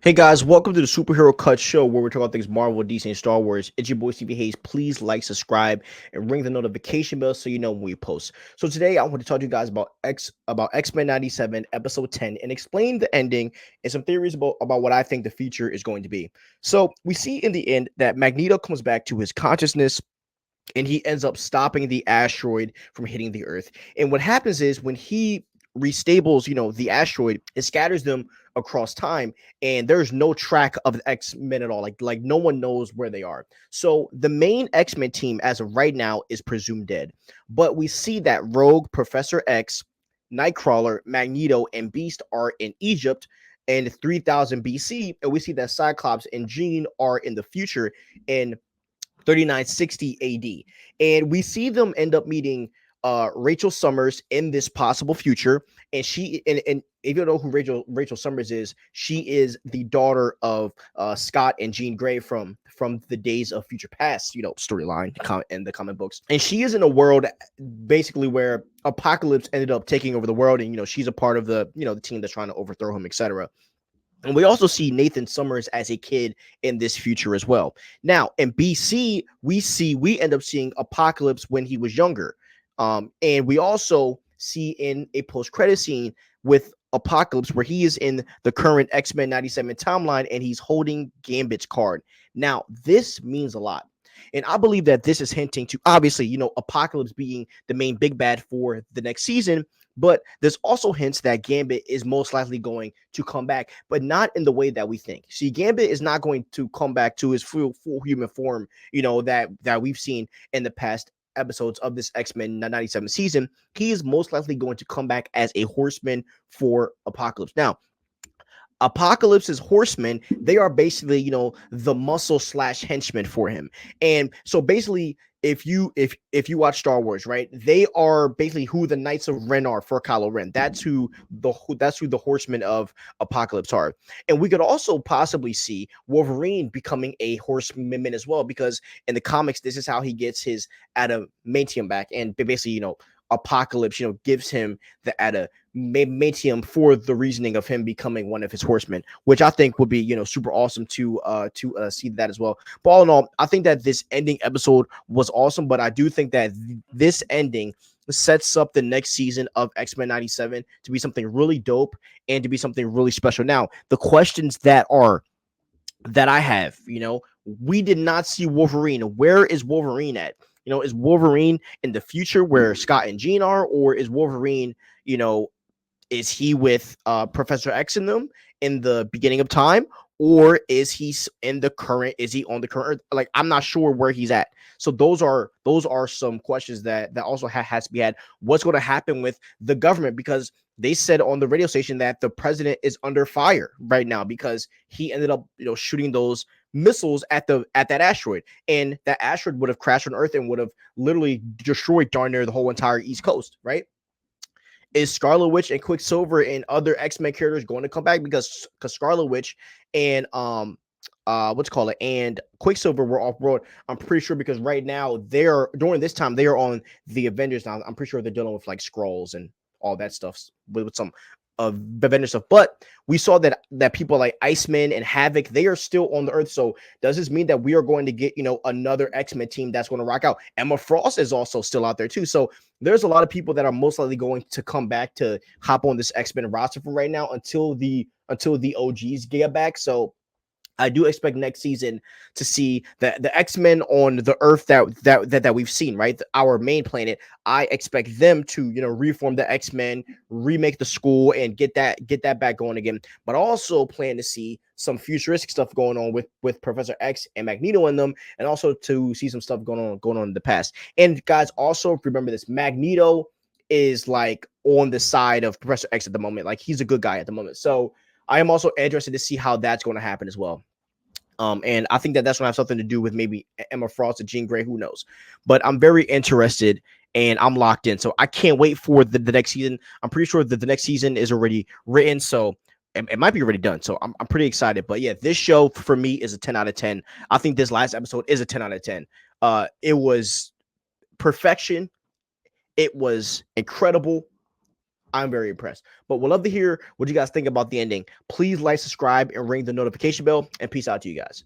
Hey guys, welcome to the Superhero Cut Show where we talk about things Marvel, DC, and Star Wars. It's your boy Stevie Hayes. Please like, subscribe, and ring the notification bell so you know when we post. So today I want to talk to you guys about X-Men 97 episode 10 and explain the ending and some theories about what I think the future is going to be. So we see in the end that Magneto comes back to his consciousness and he ends up stopping the asteroid from hitting the Earth. And what happens is when he restables, the asteroid, it scatters them across time, and there's no track of the X-Men at all. Like no one knows where they are. So the main X-Men team, as of right now, is presumed dead. But we see that Rogue, Professor X, Nightcrawler, Magneto, and Beast are in Egypt in 3000 BC, and we see that Cyclops and Jean are in the future in 3960 AD. And we see them end up meeting Rachel Summers in this possible future. And and if you don't know who Rachel Summers is, she is the daughter of Scott and Jean Grey from the Days of Future Past, storyline in the comic books. And she is in a world basically where Apocalypse ended up taking over the world, and she's a part of the team that's trying to overthrow him, etc. And we also see Nathan Summers as a kid in this future as well. Now, in BC, we end up seeing Apocalypse when he was younger. And we also see in a post-credit scene with Apocalypse where he is in the current X-Men 97 timeline and he's holding Gambit's card. Now, this means a lot. And I believe that this is hinting to, obviously, Apocalypse being the main big bad for the next season. But there's also hints that Gambit is most likely going to come back, but not in the way that we think. See, Gambit is not going to come back to his full human form, that we've seen in the past episodes of this X-Men 97 season. He is most likely going to come back as a horseman for Apocalypse. Now, Apocalypse's horsemen, they are basically, the muscle slash henchmen for him. And so basically, if you watch Star Wars, right, they are basically who the Knights of Ren are for Kylo Ren. That's who the horsemen of Apocalypse are. And we could also possibly see Wolverine becoming a horseman as well, because in the comics, this is how he gets his adamantium back. And basically, Apocalypse, gives him the adamantium for the reasoning of him becoming one of his horsemen, which I think would be, super awesome to see that as well. But all in all, I think that this ending episode was awesome, but I do think that this ending sets up the next season of X-Men 97 to be something really dope and to be something really special. Now, the questions that I have, we did not see Wolverine. Where is Wolverine at? Is Wolverine in the future where Scott and Jean are, or is Wolverine, is he with Professor X in them in the beginning of time, or is he in the current? Is he on the current? Like, I'm not sure where he's at. So those are some questions that also has to be had. What's going to happen with the government? Because they said on the radio station that the president is under fire right now because he ended up, shooting those missiles at that asteroid, and that asteroid would have crashed on Earth and would have literally destroyed darn near the whole entire East Coast, right? Is Scarlet Witch and Quicksilver and other X-Men characters going to come back? Because Scarlet Witch and what's called it and Quicksilver were off road. I'm pretty sure because right now they're during this time they are on the Avengers now. I'm pretty sure they're dealing with like scrolls and all that stuff with some Avengers stuff. But we saw that people like Iceman and Havoc, they are still on the Earth. So does this mean that we are going to get another X-Men team that's going to rock out? Emma Frost is also still out there too. So there's a lot of people that are most likely going to come back to hop on this X-Men roster for right now until the OGs get back. So I do expect next season to see the X-Men on the Earth that we've seen, right? Our main planet. I expect them to, reform the X-Men, remake the school, and get that back going again. But I also plan to see some futuristic stuff going on with Professor X and Magneto in them, and also to see some stuff going on in the past. And guys, also remember this: Magneto is like on the side of Professor X at the moment. Like, he's a good guy at the moment. So I am also interested to see how that's going to happen as well. And I think that's going to have something to do with maybe Emma Frost or Jean Grey, who knows? But I'm very interested and I'm locked in. So I can't wait for the next season. I'm pretty sure that the next season is already written. So it might be already done. So I'm pretty excited. But yeah, this show for me is a 10 out of 10. I think this last episode is a 10 out of 10. It was perfection. It was incredible. I'm very impressed. But we'd love to hear what you guys think about the ending. Please like, subscribe, and ring the notification bell. And peace out to you guys.